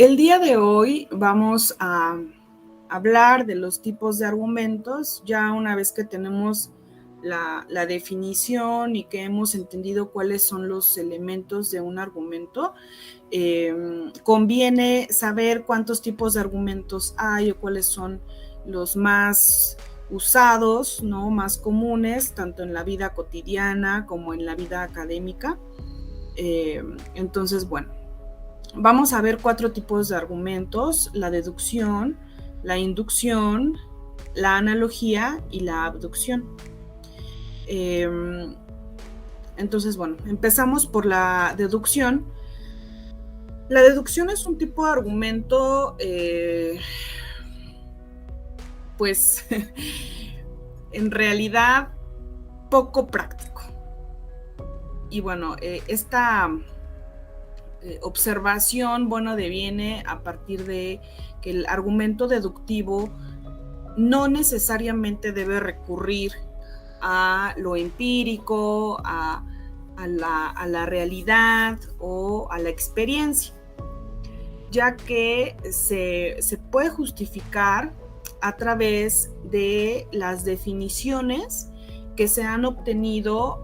El día de hoy vamos a hablar de los tipos de argumentos, ya una vez que tenemos la definición y que hemos entendido cuáles son los elementos de un argumento. Conviene saber cuántos tipos de argumentos hay o cuáles son los más usados, ¿no? Más comunes, tanto en la vida cotidiana como en la vida académica. Entonces, bueno, vamos a ver 4 tipos de argumentos: la deducción, la inducción, la analogía y la abducción. Entonces, bueno, empezamos por la deducción. La deducción es un tipo de argumento, pues, en realidad poco práctico. Y bueno, esta observación, bueno, deviene a partir de que el argumento deductivo no necesariamente debe recurrir a lo empírico, a la realidad o a la experiencia, ya que se puede justificar a través de las definiciones que se han obtenido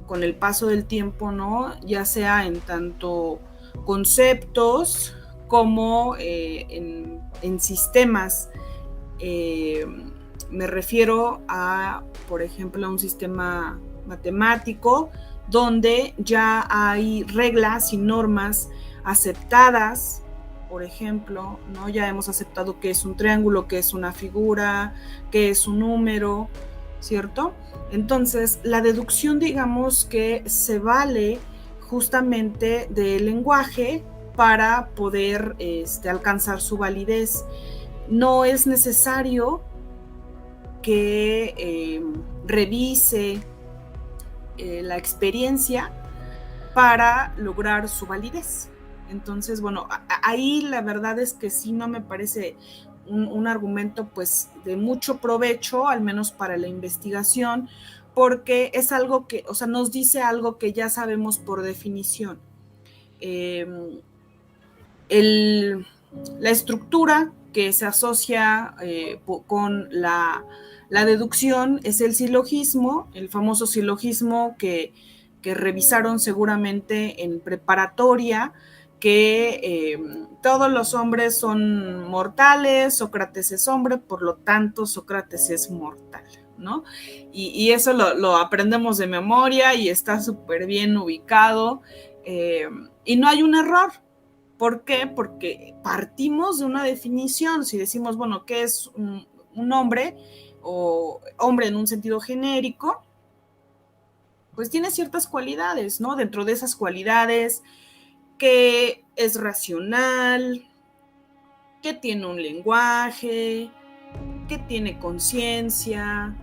con el paso del tiempo, ¿no? Ya sea en tanto conceptos como en sistemas. Me refiero a, por ejemplo, a un sistema matemático donde ya hay reglas y normas aceptadas. Por ejemplo, ¿no? Ya hemos aceptado qué es un triángulo, qué es una figura, qué es un número, ¿cierto? Entonces, la deducción, digamos que se vale justamente del lenguaje para poder alcanzar su validez. No es necesario que revise la experiencia para lograr su validez. Entonces, bueno, ahí la verdad es que sí no me parece un argumento pues de mucho provecho, al menos para la investigación, porque es algo que, o sea, nos dice algo que ya sabemos por definición. La estructura que se asocia con la deducción es el silogismo, el famoso silogismo que revisaron seguramente en preparatoria, que todos los hombres son mortales, Sócrates es hombre, por lo tanto Sócrates es mortal, ¿no? Y eso lo aprendemos de memoria y está súper bien ubicado, y no hay un error. ¿Por qué? Porque partimos de una definición. Si decimos, bueno, ¿qué es un hombre? O hombre en un sentido genérico, pues tiene ciertas cualidades, ¿no? Dentro de esas cualidades, que es racional, que tiene un lenguaje, que tiene conciencia.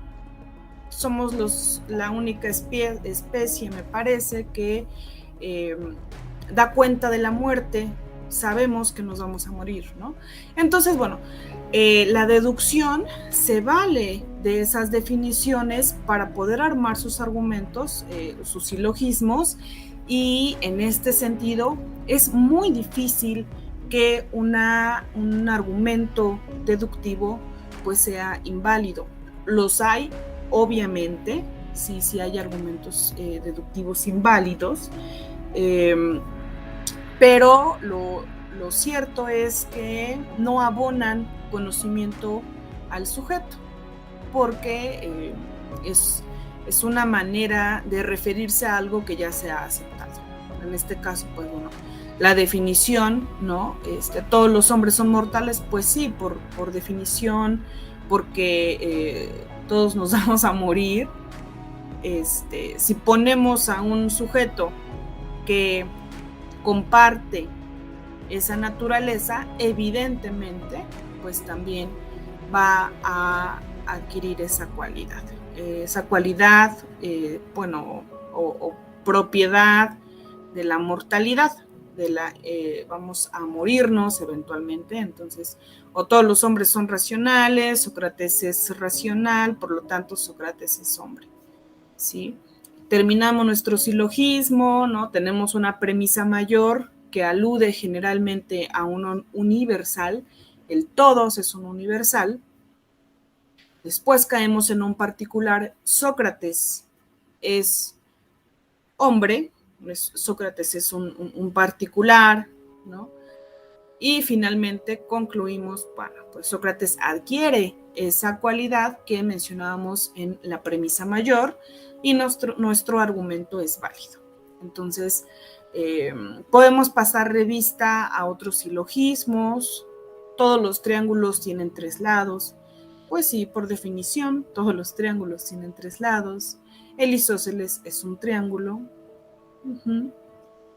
Somos la única especie, me parece, que da cuenta de la muerte. Sabemos que nos vamos a morir, ¿no? Entonces, bueno, la deducción se vale de esas definiciones para poder armar sus argumentos, sus silogismos, y en este sentido es muy difícil que un argumento deductivo pues sea inválido. Los hay, obviamente, sí hay argumentos deductivos inválidos, pero lo cierto es que no abonan conocimiento al sujeto, porque es una manera de referirse a algo que ya se ha aceptado. En este caso, pues bueno, la definición, ¿no? Todos los hombres son mortales, pues sí, por definición, porque todos nos vamos a morir. Si ponemos a un sujeto que comparte esa naturaleza, evidentemente, pues también va a adquirir esa cualidad. Bueno, o propiedad de la mortalidad, vamos a morirnos eventualmente. Entonces, o todos los hombres son racionales, Sócrates es racional, por lo tanto Sócrates es hombre, ¿sí? Terminamos nuestro silogismo, ¿no? Tenemos una premisa mayor que alude generalmente a un universal, el todos es un universal. Después caemos en un particular, Sócrates es hombre, Sócrates es un particular, ¿no? Y finalmente concluimos, bueno, pues Sócrates adquiere esa cualidad que mencionábamos en la premisa mayor y nuestro argumento es válido. Entonces, podemos pasar revista a otros silogismos. Todos los triángulos tienen 3 lados. Pues sí, por definición, todos los triángulos tienen 3 lados. El isósceles es un triángulo.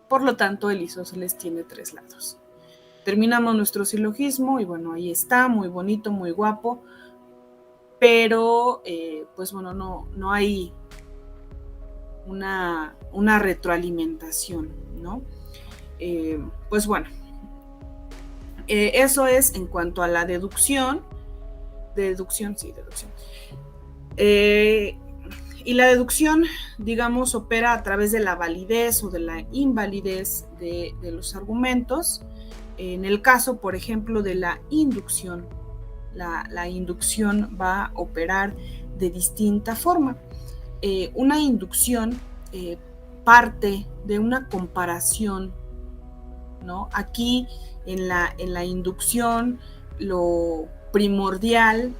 Por lo tanto, el isósceles tiene 3 lados. Terminamos nuestro silogismo y bueno, ahí está, muy bonito, muy guapo, pero pues bueno, no hay una retroalimentación, ¿no? Pues bueno, eso es en cuanto a la deducción. Deducción. Y la deducción, digamos, opera a través de la validez o de la invalidez de los argumentos. En el caso, por ejemplo, de la inducción, la inducción va a operar de distinta forma. Una inducción parte de una comparación, ¿no? Aquí en la inducción lo primordial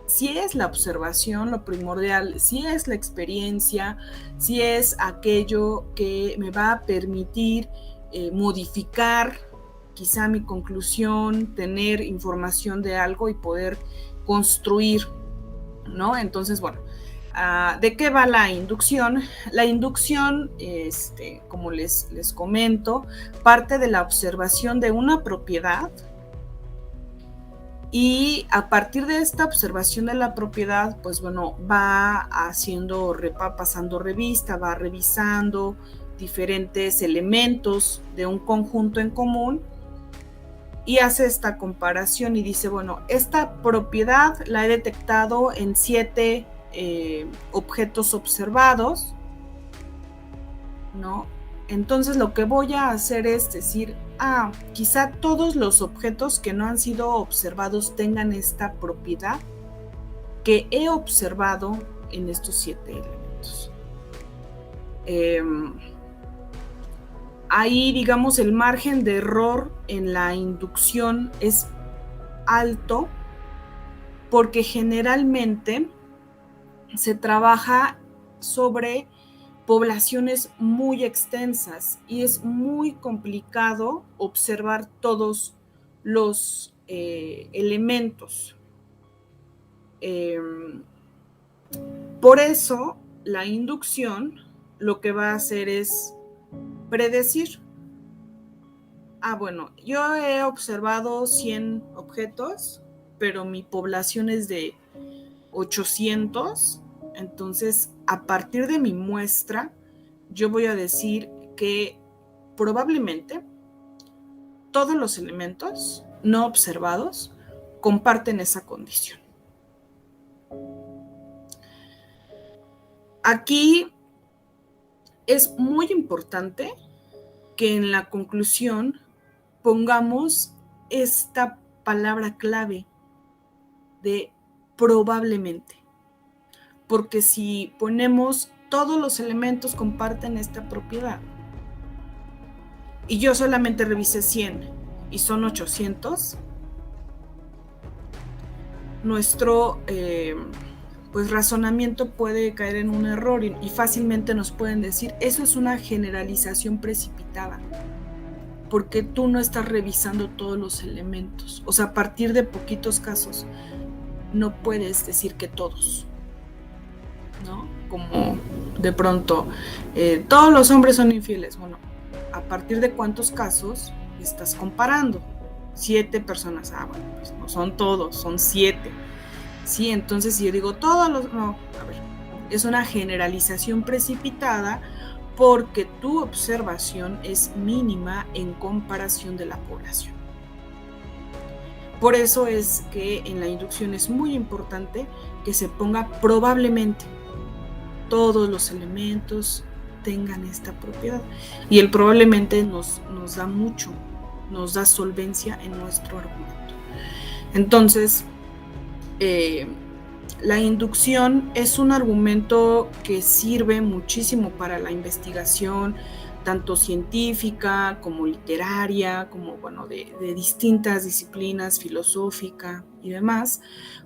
sí es la observación, lo primordial sí es la experiencia, sí es aquello que me va a permitir modificar quizá mi conclusión, tener información de algo y poder construir, ¿no? Entonces, bueno, ¿de qué va la inducción? La inducción, como les comento, parte de la observación de una propiedad y a partir de esta observación de la propiedad, pues bueno, va pasando revista, va revisando diferentes elementos de un conjunto en común y hace esta comparación y dice, bueno, esta propiedad la he detectado en 7 objetos observados, ¿no? Entonces lo que voy a hacer es decir, quizá todos los objetos que no han sido observados tengan esta propiedad que he observado en estos 7 elementos. Ahí, digamos, el margen de error en la inducción es alto porque generalmente se trabaja sobre poblaciones muy extensas y es muy complicado observar todos los elementos. Por eso, la inducción lo que va a hacer es predecir. Bueno, yo he observado 100 objetos, pero mi población es de 800, entonces a partir de mi muestra yo voy a decir que probablemente todos los elementos no observados comparten esa condición. Aquí es muy importante que en la conclusión pongamos esta palabra clave de probablemente, porque si ponemos todos los elementos comparten esta propiedad y yo solamente revisé 100 y son 800, nuestro pues razonamiento puede caer en un error y fácilmente nos pueden decir, eso es una generalización precipitada, porque tú no estás revisando todos los elementos. O sea, a partir de poquitos casos, no puedes decir que todos, ¿no? Como de pronto, todos los hombres son infieles. Bueno, ¿a partir de cuántos casos estás comparando? 7 personas. Bueno, pues no son todos, son 7. Sí, entonces si yo digo todos los... No, a ver, es una generalización precipitada porque tu observación es mínima en comparación de la población. Por eso es que en la inducción es muy importante que se ponga probablemente todos los elementos tengan esta propiedad. Y el probablemente nos da mucho, nos da solvencia en nuestro argumento. Entonces, la inducción es un argumento que sirve muchísimo para la investigación, tanto científica como literaria, como de distintas disciplinas, filosófica y demás,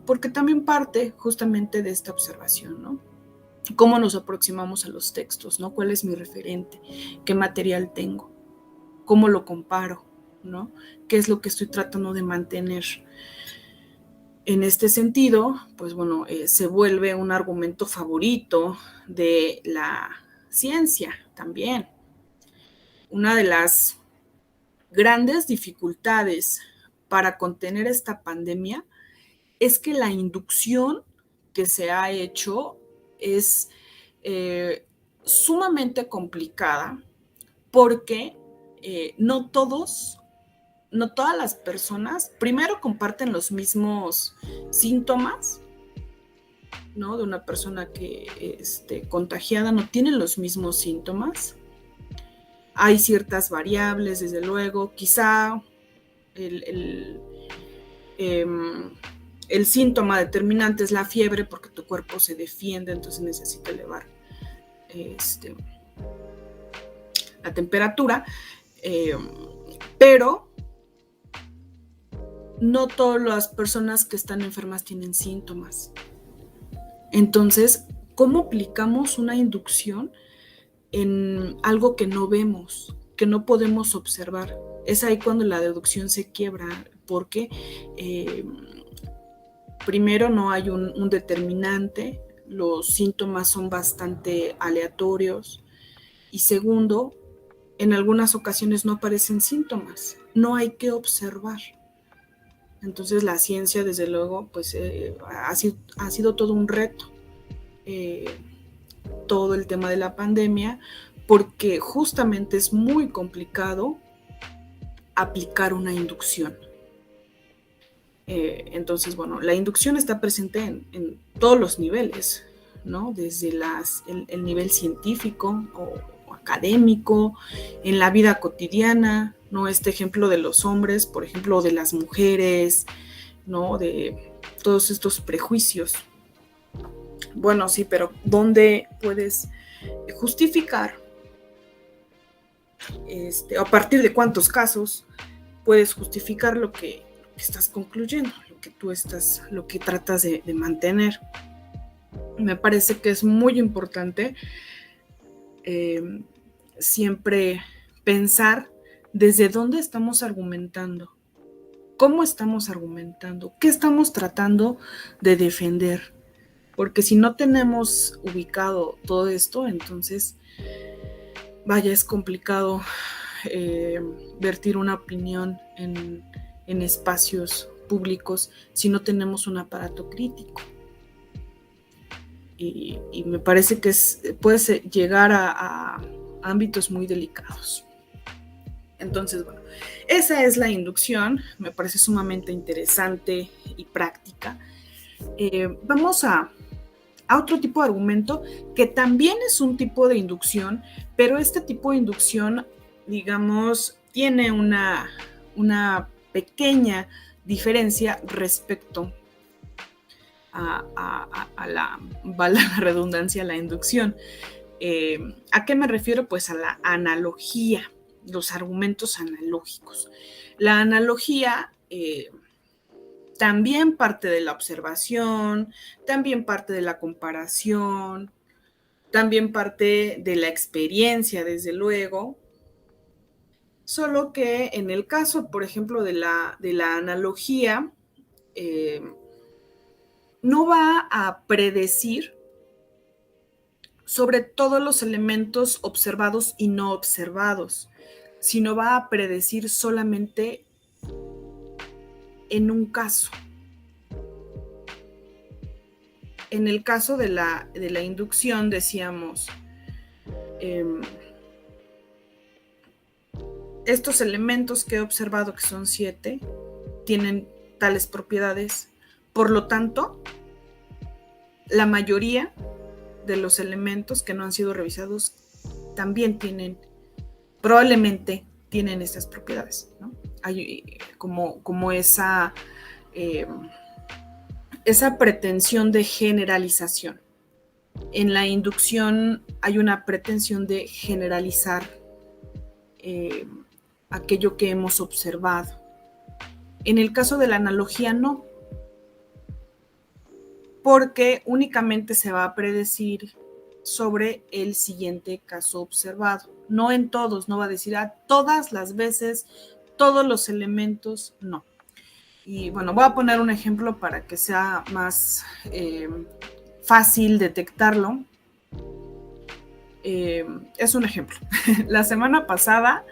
porque también parte justamente de esta observación, ¿no? ¿Cómo nos aproximamos a los textos, ¿no? ¿Cuál es mi referente? ¿Qué material tengo? ¿Cómo lo comparo? ¿No? ¿Qué es lo que estoy tratando de mantener? En este sentido, pues bueno, se vuelve un argumento favorito de la ciencia también. Una de las grandes dificultades para contener esta pandemia es que la inducción que se ha hecho es sumamente complicada porque no todas las personas, primero, comparten los mismos síntomas, ¿no? De una persona que contagiada no tiene los mismos síntomas. Hay ciertas variables, desde luego. Quizá el síntoma determinante es la fiebre porque tu cuerpo se defiende, entonces necesita elevar la temperatura, pero no todas las personas que están enfermas tienen síntomas. Entonces, ¿cómo aplicamos una inducción en algo que no vemos, que no podemos observar? Es ahí cuando la deducción se quiebra, porque primero no hay un determinante, los síntomas son bastante aleatorios, y segundo, en algunas ocasiones no aparecen síntomas, no hay que observar. Entonces la ciencia, desde luego, pues ha sido todo un reto, todo el tema de la pandemia, porque justamente es muy complicado aplicar una inducción. Entonces, bueno, la inducción está presente en todos los niveles, ¿no? Desde el nivel científico o académico, en la vida cotidiana, ¿no? Este ejemplo de los hombres, por ejemplo, de las mujeres, ¿no? De todos estos prejuicios. Bueno, sí, pero ¿dónde puedes justificar? ¿A partir de cuántos casos puedes justificar lo que estás concluyendo, lo que tratas de mantener? Me parece que es muy importante siempre pensar desde dónde estamos argumentando, cómo estamos argumentando, qué estamos tratando de defender, porque si no tenemos ubicado todo esto, entonces, vaya, es complicado vertir una opinión en espacios públicos si no tenemos un aparato crítico. Y me parece que puede llegar a ámbitos muy delicados. Entonces, bueno, esa es la inducción, me parece sumamente interesante y práctica. Vamos a otro tipo de argumento que también es un tipo de inducción, pero este tipo de inducción, digamos, tiene una pequeña diferencia respecto a la, valga la redundancia, a la inducción. ¿A qué me refiero? Pues a la analogía, los argumentos analógicos. La analogía también parte de la observación, también parte de la comparación, también parte de la experiencia, desde luego, solo que en el caso, por ejemplo, de la analogía, no va a predecir sobre todos los elementos observados y no observados, sino va a predecir solamente en un caso. En el caso de la inducción decíamos, estos elementos que he observado, que son 7, tienen tales propiedades. Por lo tanto, la mayoría de los elementos que no han sido revisados también probablemente tienen estas propiedades, ¿no? Hay como esa pretensión de generalización. En la inducción hay una pretensión de generalizar aquello que hemos observado. En el caso de la analogía, no, porque únicamente se va a predecir sobre el siguiente caso observado. No en todos, no va a decir todas las veces, todos los elementos, no. Y bueno, voy a poner un ejemplo para que sea más fácil detectarlo. Es un ejemplo. La semana pasada,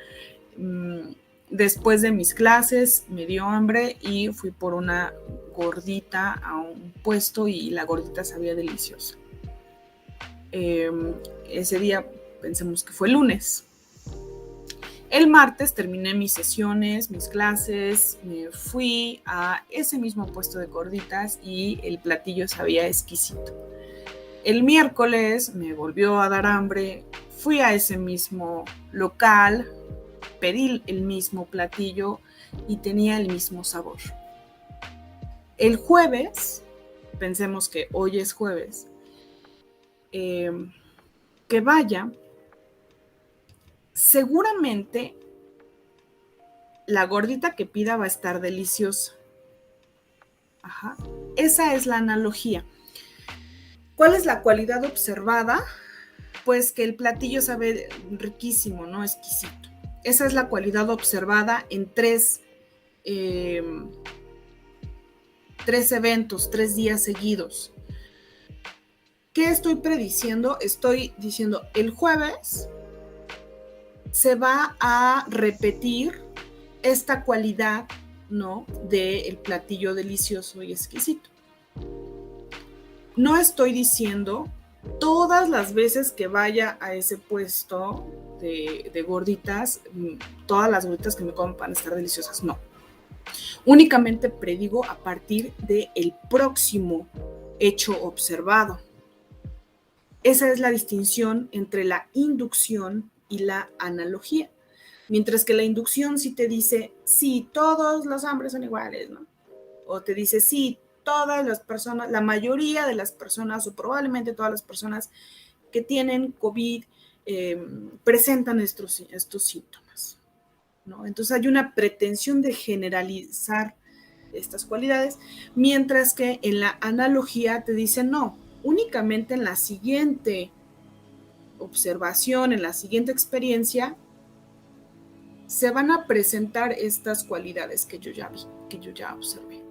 después de mis clases, me dio hambre y fui por una gordita a un puesto y la gordita sabía deliciosa. Ese día pensemos que fue lunes. El martes terminé mis sesiones, mis clases, me fui a ese mismo puesto de gorditas y el platillo sabía exquisito. El miércoles me volvió a dar hambre, fui a ese mismo local, pedí el mismo platillo y tenía el mismo sabor. El jueves, pensemos que hoy es jueves, que vaya, seguramente la gordita que pida va a estar deliciosa. Ajá. Esa es la analogía. ¿Cuál es la cualidad observada? Pues que el platillo sabe riquísimo, ¿no? Exquisito. Esa es la cualidad observada en tres eventos, 3 días seguidos. ¿Qué estoy prediciendo? Estoy diciendo, el jueves se va a repetir esta cualidad, ¿no? Del platillo delicioso y exquisito. No estoy diciendo todas las veces que vaya a ese puesto de gorditas, todas las gorditas que me coman van a estar deliciosas, no. Únicamente predigo a partir del próximo hecho observado. Esa es la distinción entre la inducción y la analogía. Mientras que la inducción sí te dice, sí, todos los hombres son iguales, ¿no? O te dice, sí, todas las personas, la mayoría de las personas, o probablemente todas las personas que tienen COVID presentan estos síntomas, ¿no? Entonces hay una pretensión de generalizar estas cualidades, mientras que en la analogía te dice, no, únicamente en la siguiente observación, en la siguiente experiencia, se van a presentar estas cualidades que yo ya vi, que yo ya observé.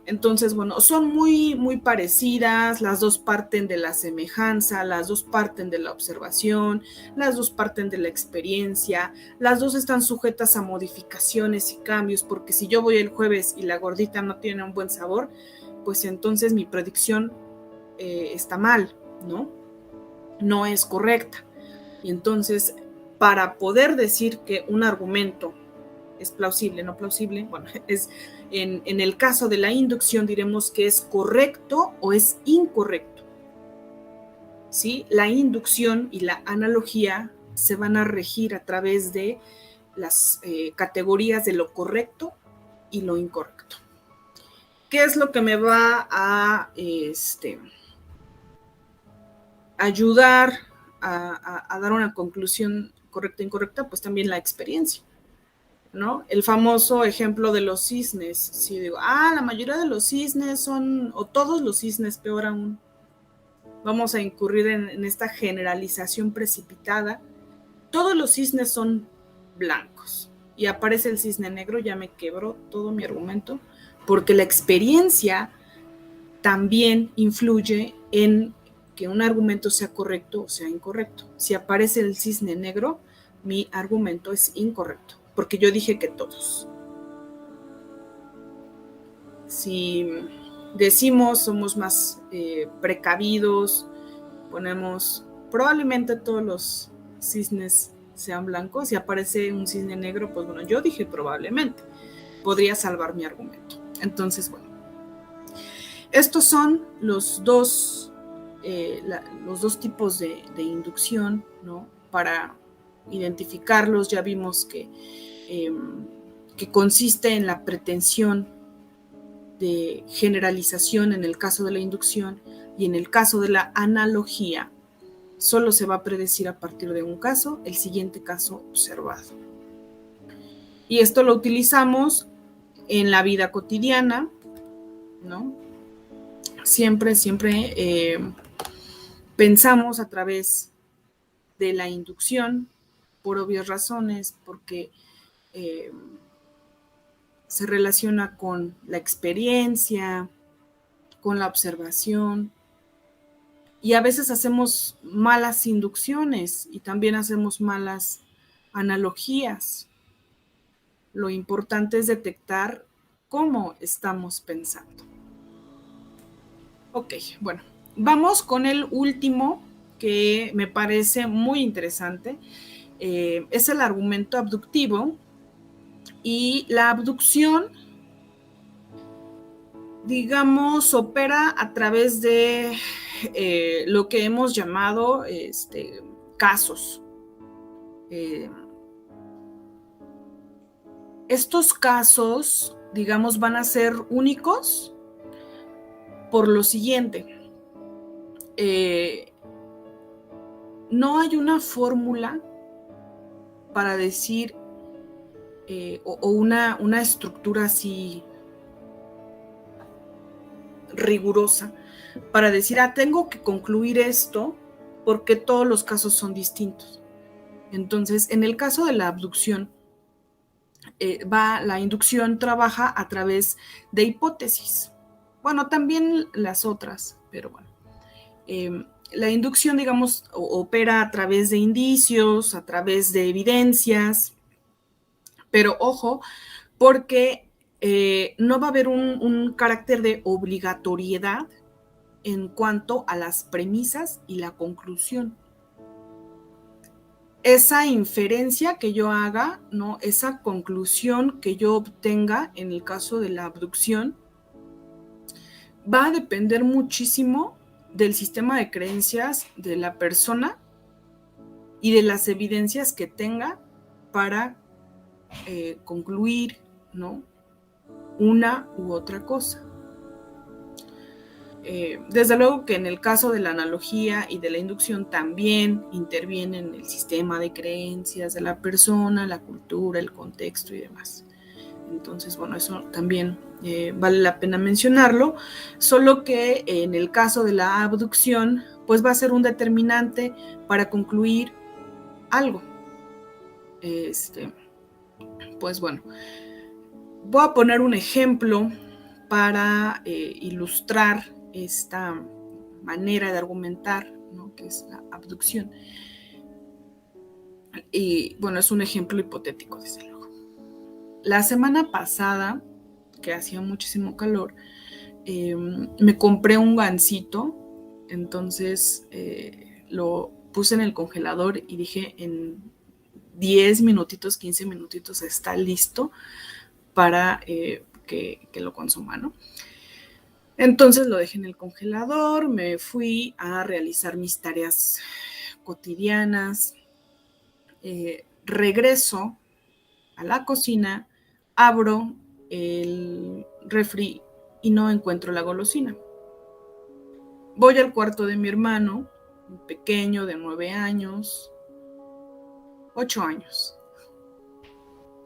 Entonces, bueno, son muy, muy parecidas, las dos parten de la semejanza, las dos parten de la observación, las dos parten de la experiencia, las dos están sujetas a modificaciones y cambios, porque si yo voy el jueves y la gordita no tiene un buen sabor, pues entonces mi predicción está mal, ¿no? No es correcta. Y entonces, para poder decir que un argumento es plausible, no plausible, bueno, es en el caso de la inducción diremos que es correcto o es incorrecto. ¿Sí? La inducción y la analogía se van a regir a través de las categorías de lo correcto y lo incorrecto. ¿Qué es lo que me va a ayudar a dar una conclusión correcta e incorrecta? Pues también la experiencia, ¿no? El famoso ejemplo de los cisnes. Si digo, la mayoría de los cisnes son, o todos los cisnes, peor aún, vamos a incurrir en esta generalización precipitada. Todos los cisnes son blancos y aparece el cisne negro, ya me quebró todo mi argumento, porque la experiencia también influye en que un argumento sea correcto o sea incorrecto. Si aparece el cisne negro, mi argumento es incorrecto, porque yo dije que todos. Si decimos somos más precavidos, ponemos probablemente todos los cisnes sean blancos, si aparece un cisne negro, pues bueno, yo dije probablemente, podría salvar mi argumento. Entonces, bueno, estos son los dos los dos tipos de inducción, ¿no? Para identificarlos ya vimos que consiste en la pretensión de generalización en el caso de la inducción, y en el caso de la analogía solo se va a predecir a partir de un caso, el siguiente caso observado. Y esto lo utilizamos en la vida cotidiana, ¿no? Siempre pensamos a través de la inducción, por obvias razones, porque se relaciona con la experiencia, con la observación, y a veces hacemos malas inducciones y también hacemos malas analogías. Lo importante es detectar cómo estamos pensando. Ok, bueno, vamos con el último que me parece muy interesante. Es el argumento abductivo, y la abducción, digamos, opera a través de lo que hemos llamado casos. Estos casos, digamos, van a ser únicos por lo siguiente. No hay una fórmula para decir o una estructura así rigurosa para decir, tengo que concluir esto porque todos los casos son distintos. Entonces, en el caso de la abducción, la inducción trabaja a través de hipótesis. Bueno, también las otras, pero bueno. La inducción, digamos, opera a través de indicios, a través de evidencias, pero ojo, porque no va a haber un carácter de obligatoriedad en cuanto a las premisas y la conclusión. Esa inferencia que yo haga, ¿no? Esa conclusión que yo obtenga en el caso de la abducción, va a depender muchísimo del sistema de creencias de la persona y de las evidencias que tenga para concluir, ¿no? Una u otra cosa. Desde luego que en el caso de la analogía y de la inducción también intervienen el sistema de creencias de la persona, la cultura, el contexto y demás. Entonces, bueno, eso también vale la pena mencionarlo, solo que en el caso de la abducción, pues va a ser un determinante para concluir algo. Pues bueno, voy a poner un ejemplo para ilustrar esta manera de argumentar, ¿no? Que es la abducción. Y bueno, es un ejemplo hipotético, desde luego. La semana pasada, que hacía muchísimo calor, me compré un gansito, entonces lo puse en el congelador y dije, en 10 minutitos, 15 minutitos está listo para que lo consuma, ¿no? Entonces lo dejé en el congelador, me fui a realizar mis tareas cotidianas, regreso a la cocina, abro el refri y no encuentro la golosina. Voy al cuarto de mi hermano, un pequeño de 9 años, 8 años,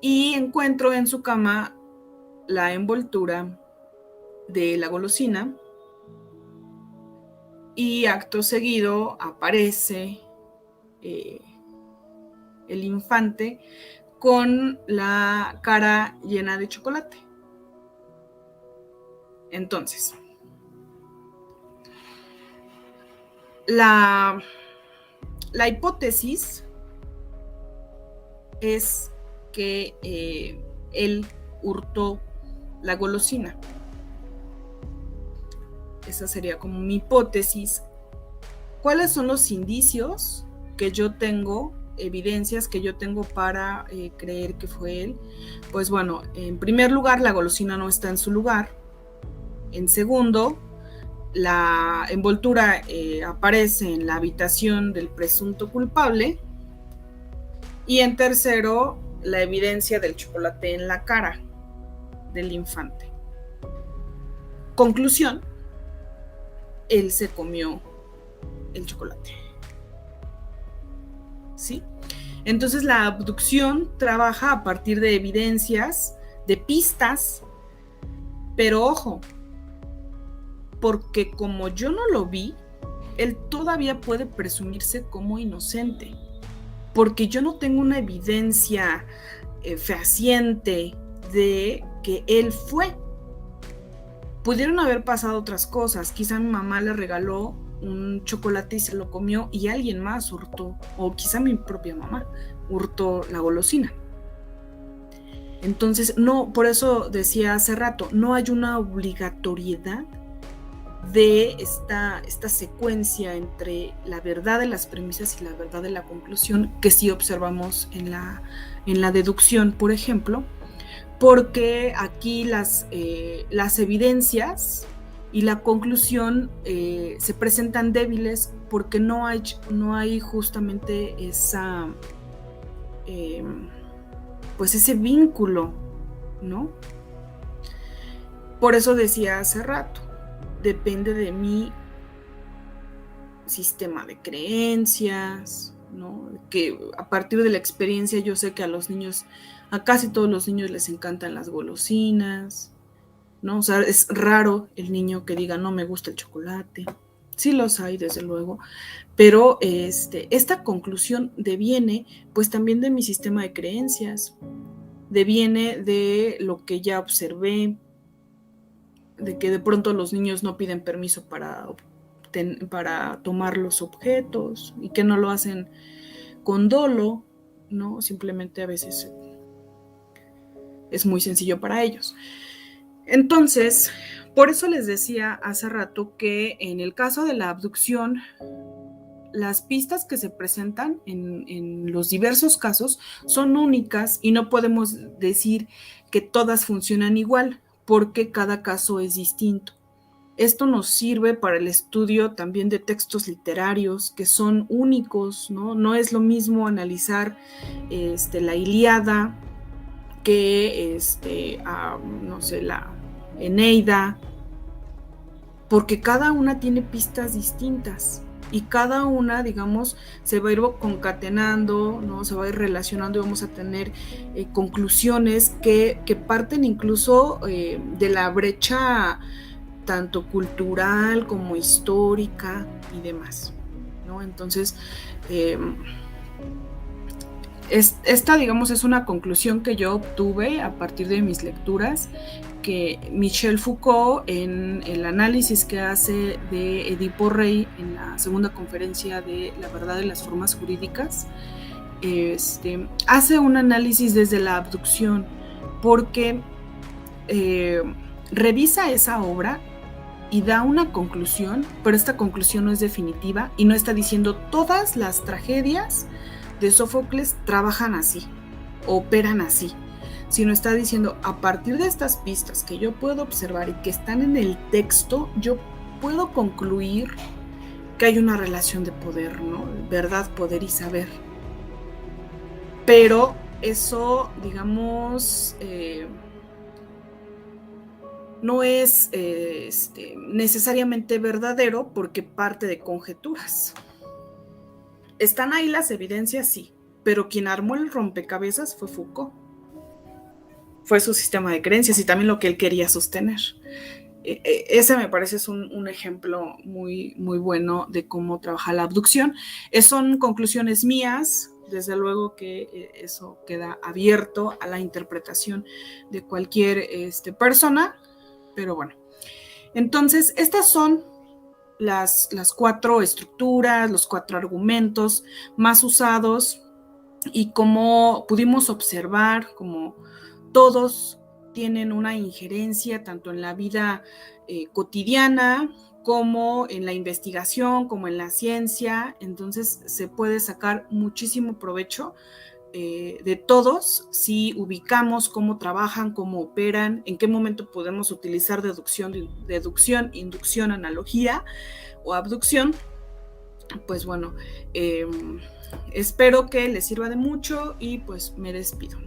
y encuentro en su cama la envoltura de la golosina, y acto seguido aparece el infante con la cara llena de chocolate. Entonces, la hipótesis es que él hurtó la golosina. Esa sería como mi hipótesis. ¿Cuáles son los indicios que yo tengo, evidencias que yo tengo para creer que fue él? Pues bueno, en primer lugar, la golosina no está en su lugar. En segundo, la envoltura aparece en la habitación del presunto culpable. Y en tercero, la evidencia del chocolate en la cara del infante. Conclusión, él se comió el chocolate. ¿Sí? Entonces la abducción trabaja a partir de evidencias, de pistas, pero ojo, porque como yo no lo vi, él todavía puede presumirse como inocente, porque yo no tengo una evidencia fehaciente de que él fue. Pudieron haber pasado otras cosas, quizá mi mamá le regaló un chocolate y se lo comió y alguien más hurtó, o quizá mi propia mamá hurtó la golosina. Entonces, no, por eso decía hace rato, no hay una obligatoriedad de esta secuencia entre la verdad de las premisas y la verdad de la conclusión que sí observamos en la deducción, por ejemplo, porque aquí las evidencias y la conclusión se presentan débiles porque no hay justamente pues ese vínculo, ¿no? Por eso decía hace rato, depende de mi sistema de creencias, ¿no? Que a partir de la experiencia yo sé que a casi todos los niños les encantan las golosinas, ¿no? O sea, es raro el niño que diga no me gusta el chocolate. Sí los hay, desde luego, pero esta conclusión deviene pues también de mi sistema de creencias, deviene de lo que ya observé, de que de pronto los niños no piden permiso para tomar los objetos y que no lo hacen con dolo, ¿no? Simplemente a veces es muy sencillo para ellos. Entonces, por eso les decía hace rato que en el caso de la abducción, las pistas que se presentan en los diversos casos son únicas y no podemos decir que todas funcionan igual, porque cada caso es distinto. Esto nos sirve para el estudio también de textos literarios que son únicos, ¿no? No es lo mismo analizar la Ilíada que no sé, la Eneida, porque cada una tiene pistas distintas y cada una, digamos, se va a ir concatenando, ¿no? Se va a ir relacionando y vamos a tener conclusiones que parten incluso de la brecha tanto cultural como histórica y demás, ¿no? Entonces, esta, digamos, es una conclusión que yo obtuve a partir de mis lecturas, que Michel Foucault, en el análisis que hace de Edipo Rey en la segunda conferencia de la verdad de las formas jurídicas, hace un análisis desde la abducción, porque revisa esa obra y da una conclusión, pero esta conclusión no es definitiva y no está diciendo todas las tragedias de Sófocles trabajan así, operan así, sino está diciendo a partir de estas pistas que yo puedo observar y que están en el texto, yo puedo concluir que hay una relación de poder, ¿no? Verdad, poder y saber. Pero eso, digamos, no es necesariamente verdadero porque parte de conjeturas. ¿Están ahí las evidencias? Sí, pero quien armó el rompecabezas fue Foucault. Fue su sistema de creencias y también lo que él quería sostener. Ese me parece es un ejemplo muy, muy bueno de cómo trabaja la abducción. Son conclusiones mías, desde luego que eso queda abierto a la interpretación de cualquier persona, pero bueno. Entonces, estas son las 4 estructuras, los 4 argumentos más usados y como pudimos observar, como todos tienen una injerencia tanto en la vida cotidiana como en la investigación, como en la ciencia, entonces se puede sacar muchísimo provecho de todos si ubicamos cómo trabajan, cómo operan, en qué momento podemos utilizar deducción, inducción, analogía o abducción. Pues bueno, espero que les sirva de mucho y pues me despido.